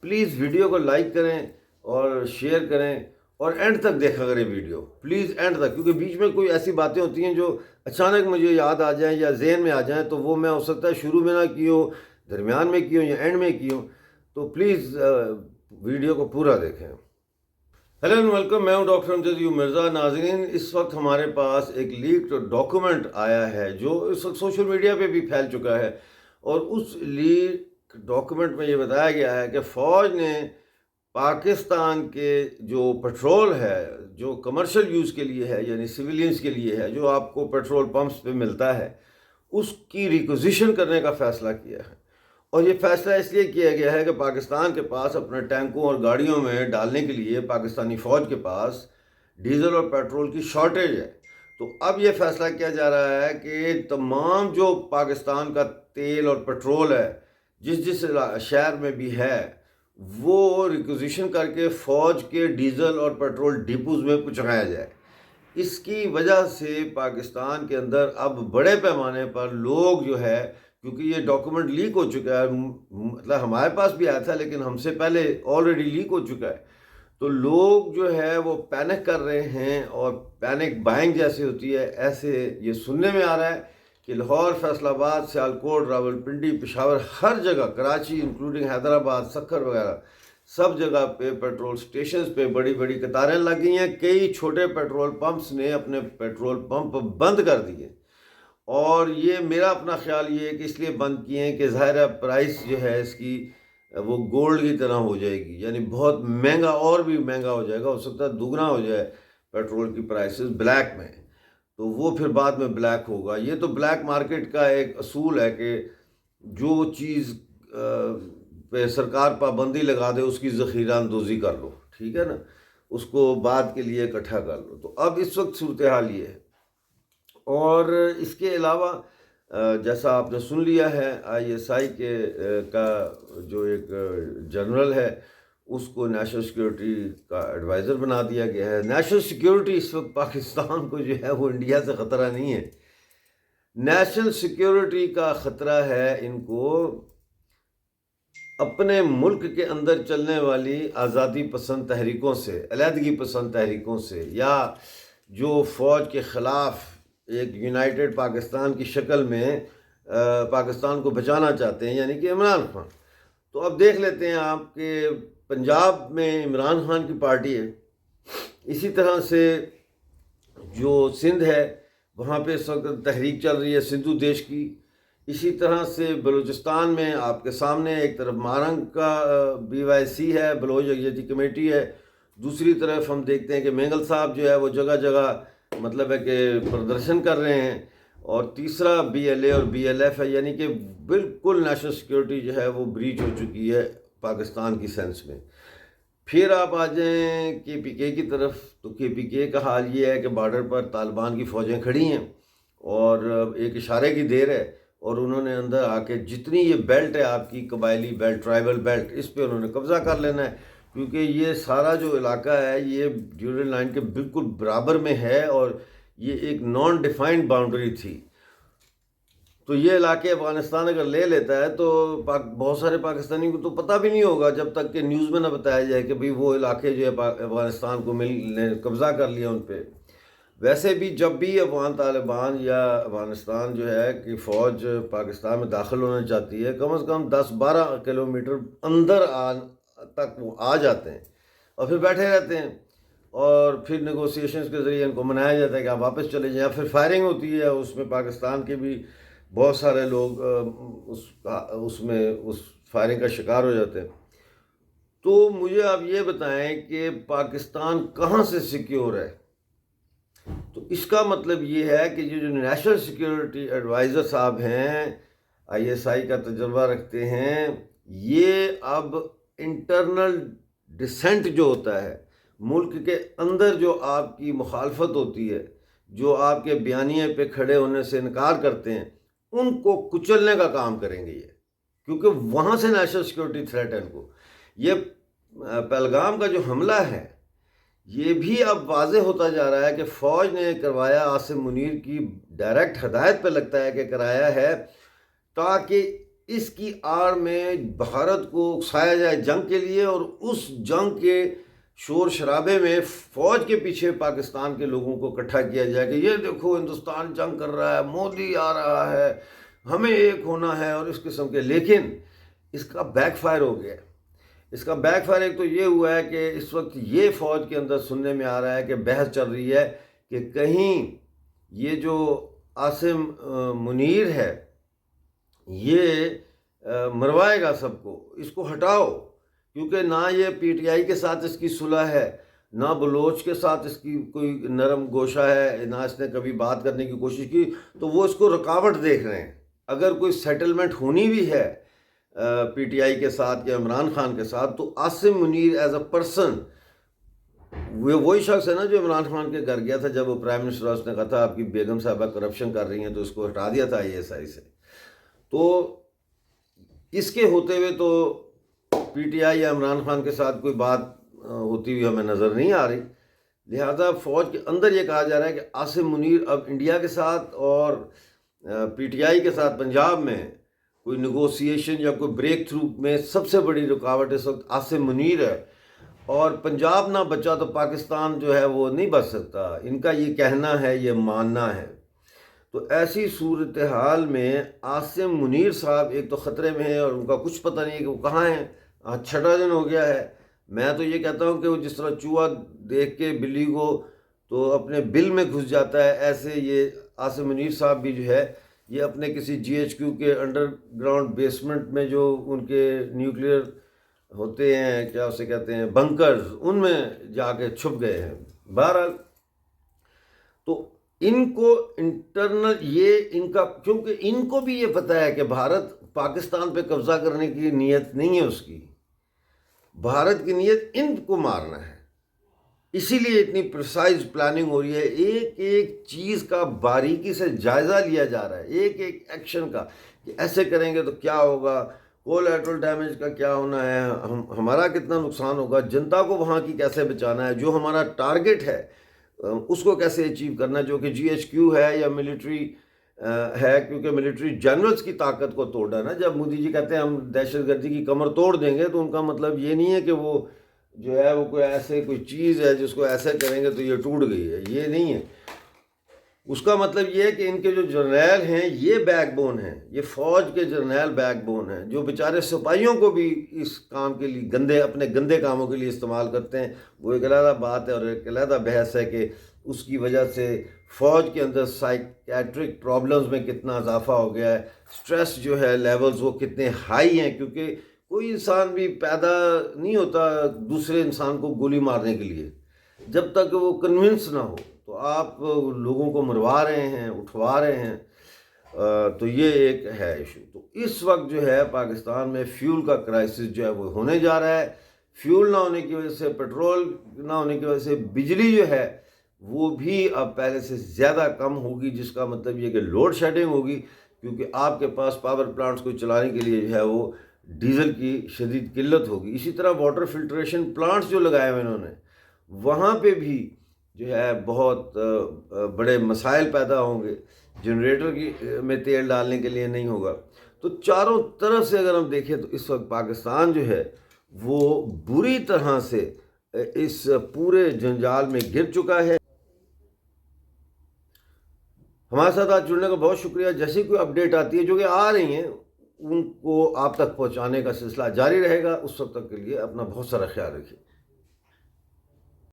Please video کو like کریں اور شیئر کریں اور اینڈ تک دیکھا کریں ویڈیو، پلیز اینڈ تک، کیونکہ بیچ میں کوئی ایسی باتیں ہوتی ہیں جو اچانک مجھے یاد آ جائیں یا ذہن میں آ جائیں، تو وہ میں ہو سکتا ہے شروع میں نہ کی ہوں، درمیان میں کی ہوں یا اینڈ میں کی ہوں، تو پلیز ویڈیو کو پورا دیکھیں۔ ہیلو اینڈ ویلکم، میں ہوں ڈاکٹر امجد یو مرزا۔ ناظرین، اس وقت ہمارے پاس ایک لیکڈ ڈاکومنٹ آیا ہے جو اس وقت سوشل میڈیا پہ بھی پھیل چکا ہے، اور اس لیک ڈاکومنٹ میں یہ بتایا گیا ہے کہ فوج نے پاکستان کے جو پیٹرول ہے، جو کمرشل یوز کے لیے ہے، یعنی سویلینز کے لیے ہے، جو آپ کو پیٹرول پمپس پہ ملتا ہے، اس کی ریکوزیشن کرنے کا فیصلہ کیا ہے۔ اور یہ فیصلہ اس لیے کیا گیا ہے کہ پاکستان کے پاس اپنے ٹینکوں اور گاڑیوں میں ڈالنے کے لیے پاکستانی فوج کے پاس ڈیزل اور پیٹرول کی شارٹیج ہے۔ تو اب یہ فیصلہ کیا جا رہا ہے کہ تمام جو پاکستان کا تیل اور پیٹرول ہے، جس شہر میں بھی ہے، وہ ریکوزیشن کر کے فوج کے ڈیزل اور پیٹرول ڈپوز میں پہنچایا جائے۔ اس کی وجہ سے پاکستان کے اندر اب بڑے پیمانے پر لوگ جو ہے، کیونکہ یہ ڈاکومنٹ لیک ہو چکا ہے، مطلب ہمارے پاس بھی آیا تھا لیکن ہم سے پہلے آلریڈی لیک ہو چکا ہے، تو لوگ جو ہے وہ پینک کر رہے ہیں، اور پینک بائنگ جیسی ہوتی ہے، ایسے یہ سننے میں آ رہا ہے کہ لاہور، فیصل آباد، سیالکوٹ، راولپنڈی، پشاور، ہر جگہ، کراچی انکلوڈنگ حیدرآباد، سکھر وغیرہ، سب جگہ پہ پیٹرول سٹیشنز پہ بڑی بڑی قطاریں لگ گئی ہیں۔ کئی چھوٹے پیٹرول پمپس نے اپنے پیٹرول پمپ بند کر دیے، اور یہ میرا اپنا خیال یہ ہے کہ اس لیے بند کیے ہیں کہ ظاہر ہے پرائس جو ہے اس کی وہ گولڈ کی طرح ہو جائے گی، یعنی بہت مہنگا، اور بھی مہنگا ہو جائے گا، ہو سکتا ہے دوگنا ہو جائے پیٹرول کی پرائسز بلیک میں، تو وہ پھر بعد میں بلیک ہوگا۔ یہ تو بلیک مارکیٹ کا ایک اصول ہے کہ جو چیز پہ سرکار پابندی لگا دے اس کی ذخیرہ اندوزی کر لو، ٹھیک ہے نا، اس کو بعد کے لیے اکٹھا کر لو۔ تو اب اس وقت صورتحال یہ ہے، اور اس کے علاوہ جیسا آپ نے سن لیا ہے، آئی ایس آئی کے کا جو ایک جنرل ہے، اس کو نیشنل سیکیورٹی کا ایڈوائزر بنا دیا گیا ہے۔ نیشنل سیکیورٹی اس وقت پاکستان کو جو ہے وہ انڈیا سے خطرہ نہیں ہے، نیشنل سیکیورٹی کا خطرہ ہے ان کو اپنے ملک کے اندر چلنے والی آزادی پسند تحریکوں سے، علیحدگی پسند تحریکوں سے، یا جو فوج کے خلاف ایک یونائٹڈ پاکستان کی شکل میں پاکستان کو بچانا چاہتے ہیں، یعنی کہ عمران خان۔ تو اب دیکھ لیتے ہیں آپ کہ پنجاب میں عمران خان کی پارٹی ہے، اسی طرح سے جو سندھ ہے وہاں پہ اس وقت تحریک چل رہی ہے سندھو دیش کی، اسی طرح سے بلوچستان میں آپ کے سامنے ایک طرف مارنگ کا BYC ہے، بلوچ یکجہتی کمیٹی ہے، دوسری طرف ہم دیکھتے ہیں کہ مینگل صاحب جو ہے وہ جگہ جگہ مطلب ہے کہ پردرشن کر رہے ہیں، اور تیسرا BLA اور BLF ہے، یعنی کہ بالکل نیشنل سیکیورٹی جو ہے وہ بریچ ہو چکی ہے پاکستان کی سینس میں۔ پھر آپ آ جائیں KPK کی طرف، تو KPK کا حال یہ ہے کہ بارڈر پر طالبان کی فوجیں کھڑی ہیں، اور ایک اشارے کی دیر ہے، اور انہوں نے اندر آ کے جتنی یہ بیلٹ ہے آپ کی قبائلی بیلٹ، ٹرائبل بیلٹ، اس پہ انہوں نے قبضہ کر لینا ہے، کیونکہ یہ سارا جو علاقہ ہے یہ ڈیورنڈ لائن کے بالکل برابر میں ہے، اور یہ ایک نان ڈیفائنڈ باؤنڈری تھی۔ تو یہ علاقے افغانستان اگر لے لیتا ہے تو بہت سارے پاکستانی کو تو پتہ بھی نہیں ہوگا جب تک کہ نیوز میں نہ بتایا جائے کہ بھئی وہ علاقے جو ہے افغانستان کو نے قبضہ کر لیا ان پہ۔ ویسے بھی جب بھی افغان طالبان یا افغانستان جو ہے کہ فوج پاکستان میں داخل ہونا چاہتی ہے، کم از کم 10-12 کلومیٹر اندر تک وہ آ جاتے ہیں، اور پھر بیٹھے رہتے ہیں، اور پھر نیگوسیشنز کے ذریعے ان کو منایا جاتا ہے کہ آپ واپس چلے جائیں، پھر فائرنگ ہوتی ہے، اس میں پاکستان کے بھی بہت سارے لوگ اس فائرنگ کا شکار ہو جاتے ہیں۔ تو مجھے آپ یہ بتائیں کہ پاکستان کہاں سے سیکیور ہے؟ تو اس کا مطلب یہ ہے کہ یہ جو نیشنل سیکیورٹی ایڈوائزر صاحب ہیں، ISI کا تجربہ رکھتے ہیں، یہ اب انٹرنل ڈسینٹ جو ہوتا ہے، ملک کے اندر جو آپ کی مخالفت ہوتی ہے، جو آپ کے بیانیے پہ کھڑے ہونے سے انکار کرتے ہیں، ان کو کچلنے کا کام کریں گے یہ، کیونکہ وہاں سے نیشنل سیکیورٹی تھریٹ ہے ان کو۔ یہ پہلگام کا جو حملہ ہے، یہ بھی اب واضح ہوتا جا رہا ہے کہ فوج نے کروایا، عاصم منیر کی ڈائریکٹ ہدایت پہ لگتا ہے کہ کرایا ہے، تاکہ اس کی آڑ میں بھارت کو اکسایا جائے جنگ کے لیے، اور اس جنگ کے شور شرابے میں فوج کے پیچھے پاکستان کے لوگوں کو اکٹھا کیا جائے کہ یہ دیکھو ہندوستان جنگ کر رہا ہے، مودی آ رہا ہے، ہمیں ایک ہونا ہے، اور اس قسم کے. لیکن اس کا بیک فائر ہو گیا ہے. اس کا بیک فائر ایک تو یہ ہوا ہے کہ اس وقت یہ فوج کے اندر سننے میں آ رہا ہے کہ بحث چل رہی ہے کہ کہیں یہ جو عاصم منیر ہے یہ مروائے گا سب کو، اس کو ہٹاؤ، کیونکہ نہ یہ پی ٹی آئی کے ساتھ اس کی صلح ہے، نہ بلوچ کے ساتھ اس کی کوئی نرم گوشہ ہے، نہ اس نے کبھی بات کرنے کی کوشش کی. تو وہ اس کو رکاوٹ دیکھ رہے ہیں. اگر کوئی سیٹلمنٹ ہونی بھی ہے پی ٹی آئی کے ساتھ یا عمران خان کے ساتھ، تو Asim Munir as a person, وہی شخص ہے نا جو عمران خان کے گھر گیا تھا جب وہ پرائم منسٹر، اس نے کہا تھا آپ کی بیگم صاحبہ کرپشن کر رہی ہیں، تو اس کو ہٹا دیا تھا آئی ایس آئی سے. تو اس کے ہوتے ہوئے تو پی ٹی آئی یا عمران خان کے ساتھ کوئی بات ہوتی ہوئی ہمیں نظر نہیں آ رہی. لہذا فوج کے اندر یہ کہا جا رہا ہے کہ عاصم منیر اب انڈیا کے ساتھ اور پی ٹی آئی کے ساتھ پنجاب میں کوئی نیگوسیشن یا کوئی بریک تھرو میں سب سے بڑی رکاوٹ اس وقت عاصم منیر ہے. اور پنجاب نہ بچا تو پاکستان جو ہے وہ نہیں بچ سکتا، ان کا یہ کہنا ہے، یہ ماننا ہے. تو ایسی صورتحال میں عاصم منیر صاحب ایک تو خطرے میں ہیں، اور ان کا کچھ پتہ نہیں ہے کہ وہ کہاں ہیں. 6 دن ہو گیا ہے. میں تو یہ کہتا ہوں کہ وہ جس طرح چوہا دیکھ کے بلی کو تو اپنے بل میں گھس جاتا ہے، ایسے یہ عاصم منیر صاحب بھی جو ہے یہ اپنے کسی جی ایچ کیو کے انڈر گراؤنڈ بیسمنٹ میں جو ان کے نیوکلیئر ہوتے ہیں، کیا اسے کہتے ہیں، بنکرز، ان میں جا کے چھپ گئے ہیں. بہرحال تو ان کو انٹرنل یہ ان کا، کیونکہ ان کو بھی یہ پتہ ہے کہ بھارت پاکستان پہ قبضہ کرنے کی نیت نہیں ہے اس کی، بھارت کی نیت ان کو مارنا ہے. اسی لیے اتنی پرسائز پلاننگ ہو رہی ہے، ایک ایک چیز کا باریکی سے جائزہ لیا جا رہا ہے، ایک ایک ایکشن کا، کہ ایسے کریں گے تو کیا ہوگا، کولیٹرل ڈیمیج کا کیا ہونا ہے، ہمارا کتنا نقصان ہوگا، جنتا کو وہاں کی کیسے بچانا ہے، جو ہمارا ٹارگٹ ہے اس کو کیسے اچیو کرنا ہے، جو کہ جی ایچ کیو ہے یا ملٹری ہے، کیونکہ ملٹری جنرلز کی طاقت کو توڑنا نا. جب مودی جی کہتے ہیں ہم دہشت گردی کی کمر توڑ دیں گے، تو ان کا مطلب یہ نہیں ہے کہ وہ جو ہے وہ کوئی ایسے کوئی چیز ہے جس کو ایسے کریں گے تو یہ ٹوٹ گئی ہے، یہ نہیں ہے. اس کا مطلب یہ ہے کہ ان کے جو جرنیل ہیں یہ بیک بون ہیں، یہ فوج کے جرنیل بیک بون ہیں، جو بیچارے سپاہیوں کو بھی اس کام کے لیے اپنے گندے کاموں کے لیے استعمال کرتے ہیں. وہ ایک علیحدہ بات ہے اور ایک علیحدہ بحث ہے کہ اس کی وجہ سے فوج کے اندر سائیکیٹرک پرابلمز میں کتنا اضافہ ہو گیا ہے، سٹریس جو ہے لیولز وہ کتنے ہائی ہیں، کیونکہ کوئی انسان بھی پیدا نہیں ہوتا دوسرے انسان کو گولی مارنے کے لیے جب تک وہ کنونس نہ ہو. تو آپ لوگوں کو مروا رہے ہیں، اٹھوا رہے ہیں. تو یہ ایک ہے ایشو. تو اس وقت جو ہے پاکستان میں فیول کا کرائسس جو ہے وہ ہونے جا رہا ہے. فیول نہ ہونے کی وجہ سے، پیٹرول نہ ہونے کی وجہ سے بجلی جو ہے وہ بھی اب پہلے سے زیادہ کم ہوگی، جس کا مطلب یہ کہ لوڈ شیڈنگ ہوگی، کیونکہ آپ کے پاس پاور پلانٹس کو چلانے کے لیے جو ہے وہ ڈیزل کی شدید قلت ہوگی. اسی طرح واٹر فلٹریشن پلانٹس جو لگائے ہوئے انہوں نے، وہاں پہ بھی جو ہے بہت بڑے مسائل پیدا ہوں گے، جنریٹر کی میں تیل ڈالنے کے لیے نہیں ہوگا. تو چاروں طرف سے اگر ہم دیکھیں تو اس وقت پاکستان جو ہے وہ بری طرح سے اس پورے جنجال میں گر چکا ہے. ہمارے ساتھ آج جڑنے کا بہت شکریہ. جیسی کوئی اپڈیٹ آتی ہے جو کہ آ رہی ہیں ان کو آپ تک پہنچانے کا سلسلہ جاری رہے گا. اس وقت تک کے لیے اپنا بہت سارا خیال رکھیے.